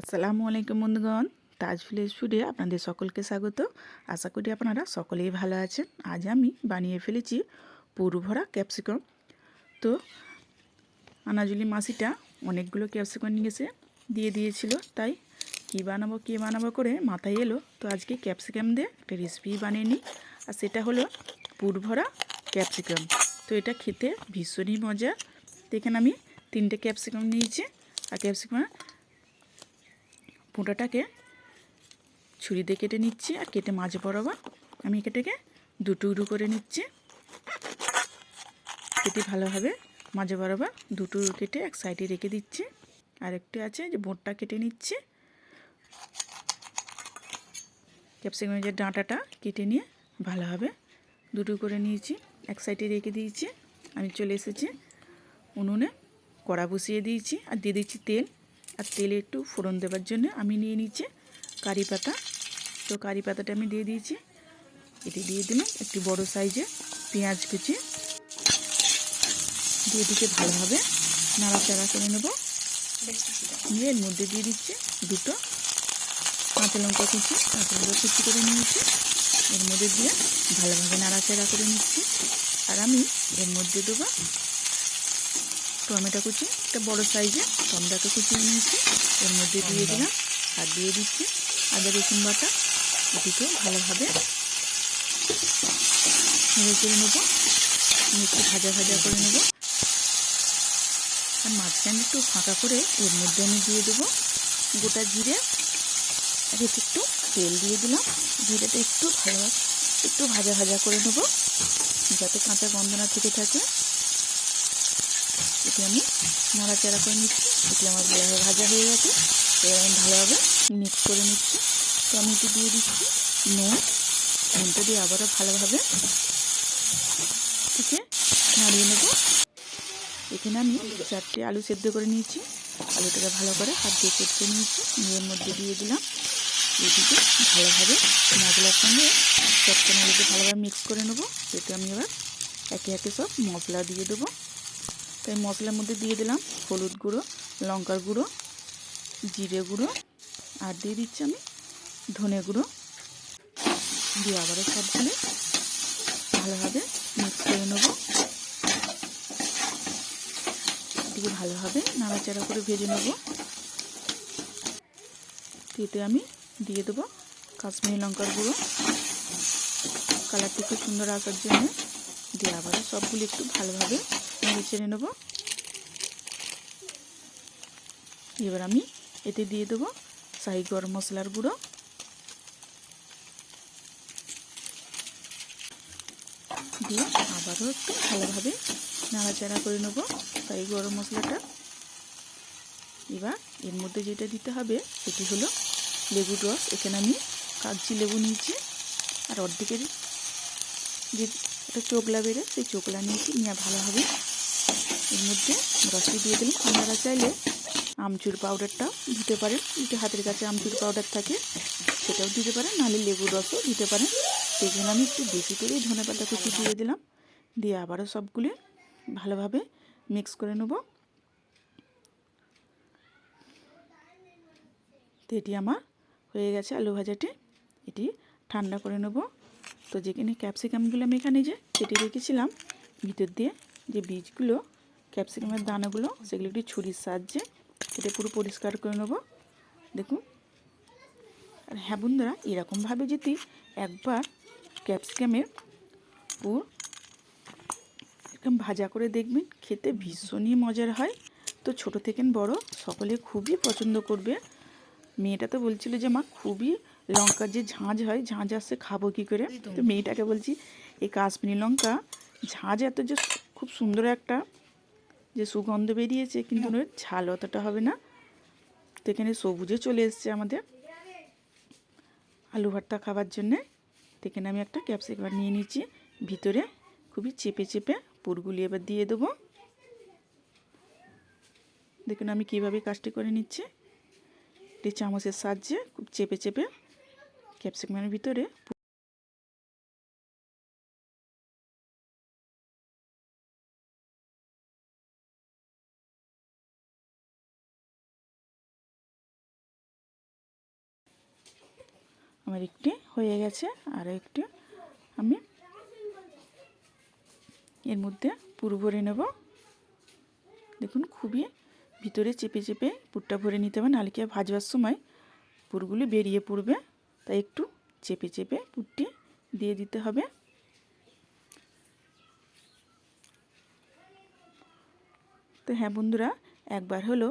আসসালামু আলাইকুম বন্ধুগণ, তাজ ভিলেজ ফুডে আপনাদের সকলকে স্বাগত। আশা করি আপনারা সকলেই ভালো আছেন। আজ আমি বানিয়ে ফেলেছি পুর ভরা ক্যাপসিকাম। তো আনাজুলি মাসিটা অনেকগুলো ক্যাপসিকাম নিয়ে এসে দিয়ে দিয়েছিল, তাই কী বানাবো করে মাথায় এলো। তো আজকে ক্যাপসিকাম দিয়ে একটা রেসিপি বানিয়ে নিই, আর সেটা হলো পুর ভরা ক্যাপসিকাম। তো এটা খেতে ভীষণই মজা। তো এখানে আমি 3টে ক্যাপসিকাম নিয়েছি, আর ক্যাপসিকাম পুঁটাটাকে ছুরি দিয়ে কেটে নিচ্ছি, আর কেটে মাঝ বরাবর আমি এটাকে দুটুকরো করে নিচ্ছি। কেটে ভালোভাবে মাঝ বরাবর দুটুকরো কেটে এক সাইডে রেখে দিচ্ছি। আর একটু আছে যে বোঁটটা কেটে নিচ্ছি। ক্যাপসিকামের যে ডাঁটাটা কেটে নিয়ে ভালোভাবে দুটুকরো করে নিয়েছি, এক সাইডে রেখে দিয়েছি। আমি চলে এসেছি উনুনে, কড়া বসিয়ে দিয়েছি আর দিয়ে দিচ্ছি তেল। আর তেলে একটু ফোড়ন দেওয়ার জন্য আমি নিয়ে নিচ্ছি কারি পাতা। তো কারি পাতাটা আমি দিয়ে দিয়েছি। এটি দিয়ে দিলাম একটি বড় সাইজে পেঁয়াজ কুচি, দিয়ে দিকে ভালোভাবে নাড়াচাড়া করে নেব। নিয়ে এর মধ্যে দিয়ে দিচ্ছি দুটো কাঁচা লঙ্কা কুচি করে নিয়েছি, এর মধ্যে দিয়ে ভালোভাবে নাড়াচাড়া করে নিচ্ছি। আর আমি এর মধ্যে দেবো টমেটো কুচি, একটা বড় সাইজে টমেটো কুচিয়ে নিয়েছি, এর মধ্যে দিয়ে দিলাম। আর দিয়ে দিচ্ছি আদা রসুন বাটা। এটিকেও ভালোভাবে নেড়ে চেড়ে নেবো, একটু ভাজা করে নেব। আর মাঝখানে একটু ফাঁকা করে এর মধ্যে আমি দিয়ে দেবো গোটা জিরে। আর একটু তেল দিয়ে দিলাম। জিরেটা একটু ভাজা করে নেব, যাতে কাঁচা গন্ধ না থেকে থাকে। এটি আমি নাড়াচাড়া করে নিচ্ছি। এটি আমার ভাজা হয়ে গেছে। এবার আমি ভালোভাবে মিক্স করে নিচ্ছি। তো আমি এটি দিয়ে দিচ্ছি নুনটা দিয়ে আবারও ভালোভাবে এটিকে নাড়িয়ে নেব। এখানে আমি 4টে আলু সেদ্ধ করে নিয়েছি। আলুটাকে ভালো করে হাত দিয়ে কেটে নিয়েছি, এর মধ্যে দিয়ে দিলাম। এটিকে ভালোভাবে মশলার সঙ্গে চটকানো আলুকে ভালোভাবে মিক্স করে নেব। এতে আমি এবার একে একে সব মশলা দিয়ে দেবো। তাই মশলার মধ্যে দিয়ে দিলাম হলুদ গুঁড়ো, লঙ্কার গুঁড়ো, জিরে গুঁড়ো, আর দিয়ে দিচ্ছি আমি ধনে গুঁড়ো। দিয়ে আবারও সবগুলো ভালোভাবে মিক্স করে নেব। এটিকে ভালোভাবে নাড়াচাড়া করে ভেজে নেব। এতে আমি দিয়ে দেবো কাশ্মীরি লঙ্কার গুঁড়ো, কালারটি খুব সুন্দর আসার জন্য। দিয়ে আবারও সবগুলো একটু ভালোভাবে নেড়ে চেড়ে নেব। এবার আমি এতে দিয়ে দেবো শাহি গরম মশলার গুঁড়ো। দিয়ে আবারও একটু ভালোভাবে নাড়াচাড়া করে নেব শাহি গরম মশলাটা। এবার এর মধ্যে যেটা দিতে হবে সেটি হলো লেবুর রস। এখানে আমি কাগজি লেবু নিয়েছি, আর অর্ধেকের যে একটা চোকলা বেড়ে সেই চোকলা নিয়েছি। নিয়ে ভালোভাবে এর মধ্যে রসটি দিয়ে দিলাম। আপনারা চাইলে আমচুর পাউডারটাও দিতে পারেন, যদি হাতের কাছে আমচুর পাউডার থাকে সেটাও দিতে পারেন, নাহলে লেবুর রসও দিতে পারেন। সেখানে আমি একটু বেশি করেই ধনেপাতা কুচি দিয়ে দিলাম। দিয়ে আবারও সবগুলো ভালোভাবে মিক্স করে নেব। তো এটি আমার হয়ে গেছে আলু ভাজাটি। এটি ঠান্ডা করে নেব। তো যেখানে ক্যাপসিকামগুলো আমি এখানে যে কেটে রেখেছিলাম, ভিতর দিয়ে যে বীজগুলো ক্যাপসিকামের দানাগুলো, সেগুলো একটু ছুরির সাহায্যে কেটে পুরো পরিষ্কার করে নেব। দেখুন। আর হ্যাঁ বন্ধুরা, এরকমভাবে যদি একবার ক্যাপসিকামের পুর এরকম ভাজা করে দেখবেন, খেতে ভীষণই মজার হয়। তো ছোট থেকে বড় সকলে খুবই পছন্দ করবে। মেয়েটা তো বলছিল যে মা, খুবই লঙ্কার যে ঝাঁঝ হয়, ঝাঁঝ আসছে, খাবো কী করে। তো মেয়েটাকে বলছি এই কাশ্মীরি লঙ্কা ঝাঁঝ এত যে খুব সুন্দর একটা যে সুগন্ধ বেরিয়েছে, কিন্তু ওর ঝাল অতটা হবে না। তো এখানে সবুজে চলে এসছে আমাদের আলু ভর্তা খাবার জন্যে। তো এখানে আমি একটা ক্যাপসিকাম নিয়ে নিচ্ছি, ভিতরে খুবই চেপে পুরগুলি এবার দিয়ে দেবো। দেখুন আমি কীভাবে কাজটি করে নিচ্ছি। একটি চামচের সাহায্যে খুব চেপে ক্যাপসিকামের ভিতরে আমার একটি হয়ে গেছে, আর একটি আমি এর মধ্যে পুর ভরে নেব। দেখুন খুবই ভিতরে চেপে চেপে পুরটা ভরে নিতে হবে, নাহলে কি ভাজবার সময় পুরগুলি বেরিয়ে পড়বে, তাই একটু চেপে চেপে পুরটি দিয়ে দিতে হবে। তো হ্যাঁ বন্ধুরা, একবার হলো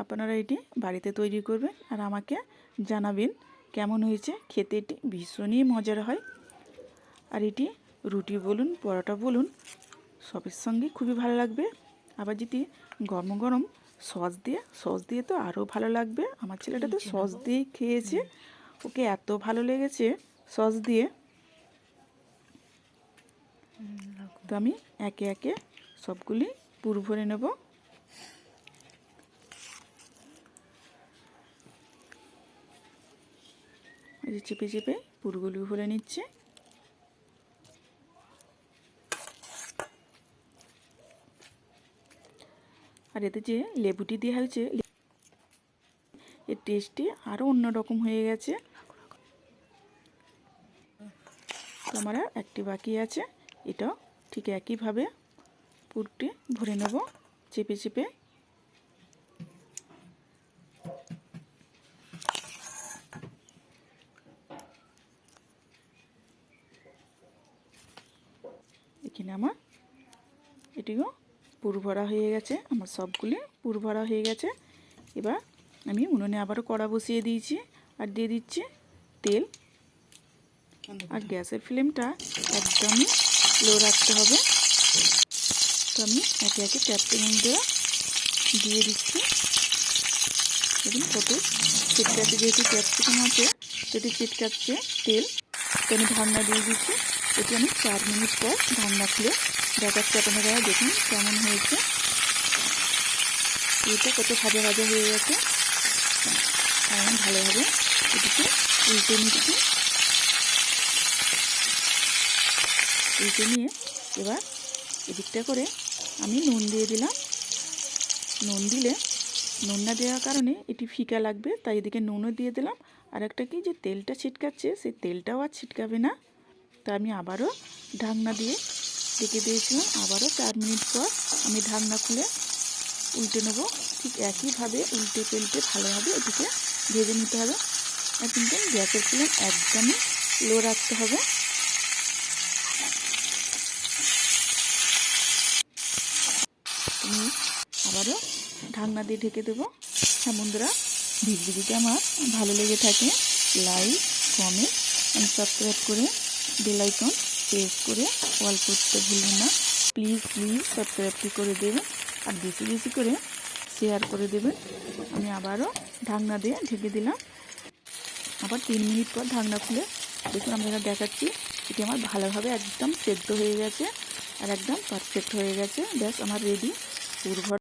আপনারা এটি বাড়িতে তৈরি করবেন আর আমাকে জানাবেন কেমন হয়েছে। খেতে এটি ভীষণই মজার হয়, আর এটি রুটি বলুন পরোটা বলুন সবের সঙ্গে খুবই ভালো লাগবে। আবার যদি গরম গরম সস দিয়ে তো আরও ভালো লাগবে। আমার ছেলেটা তো সস দিয়েই খেয়েছে, ওকে এত ভালো লেগেছে সস দিয়ে। তো আমি একে একে সবগুলি পুর ভরে নেব। এই যে চেপে চেপে পুরগুলি ভরে নিচ্ছে। আর এতে যে লেবুটি দেওয়া হয়েছে এর টেস্টটি আরও অন্যরকম হয়ে গেছে। তো আমার একটি বাকি আছে, এটাও ঠিক একইভাবে পুরটি ভরে নেব চেপে চেপে। এখানে আমার এটিও পুর ভরা হয়ে গেছে, আমার সবগুলি পুর ভরা হয়ে গেছে। এবার আমি উনুনে আবারও কড়া বসিয়ে দিয়েছি আর দিয়ে দিচ্ছি তেল। আর গ্যাসের ফ্লেমটা একদমই লো রাখতে হবে। তো আমি একে একে ক্যাপসিকামগুলো দিয়ে দিচ্ছি। দেখুন কত ছিটকাচ্ছে, যেহেতু ক্যাপসিকাম আছে সেটি ছিটকাচ্ছে তেল। তো আমি ঢাকনা দিয়ে দিচ্ছি। এটি আমি 4 মিনিট পর ঢাকনা খুলে দেখাচ্ছি আপনারা, দেখুন কেমন হয়েছে। এটা কত ভাজা ভাজা হয়ে গেছে। আর আমি ভালোভাবে এটিকে উল্টে নিচ্ছি। উল্টে নিয়ে এবার এদিকটা করে আমি নুন দিয়ে দিলাম। নুন দিলে নুন না দেওয়ার কারণে এটি ফিকা লাগবে, তাই এদিকে নুনও দিয়ে দিলাম। আর একটা কি, যে তেলটা ছিটকাচ্ছে সেই তেলটাও আর ছিটকাবে না। তা আমি আবারও ঢাকনা দিয়ে ঢেকে দিয়েছিলাম। আবারও 4 মিনিট পর আমি ঢাকনা খুলে উল্টে নেব। ঠিক একইভাবে উল্টে পেল্টে ভালোভাবে এটিকে ভেজে নিতে হবে। আর কিন্তু গ্যাসের ফ্লেম একদমই লো রাখতে হবে। আমি আবারও ঢাকনা দিয়ে ঢেকে দেবো। হ্যাঁ বন্ধুরা, ভিডিওটি আমার ভালো লেগে থাকে লাইক কমেন্ট এবং সাবস্ক্রাইব করে বেল আইকন প্রেস করে অল করতে ভুলবেন না। প্লিজ সাবস্ক্রাইবটি করে দেবেন আর বেশি বেশি করে শেয়ার করে দেবেন। আমি আবারও ঢাকনা দিয়ে ঢেকে দিলাম। আবার 3 মিনিট পর ঢাকনা খুলে দেখুন আমরা দেখাচ্ছি এটি আমার ভালোভাবে একদম সেদ্ধ হয়ে গেছে আর একদম পারফেক্ট হয়ে গেছে। ব্যাস আমার রেডি পুর ভরা।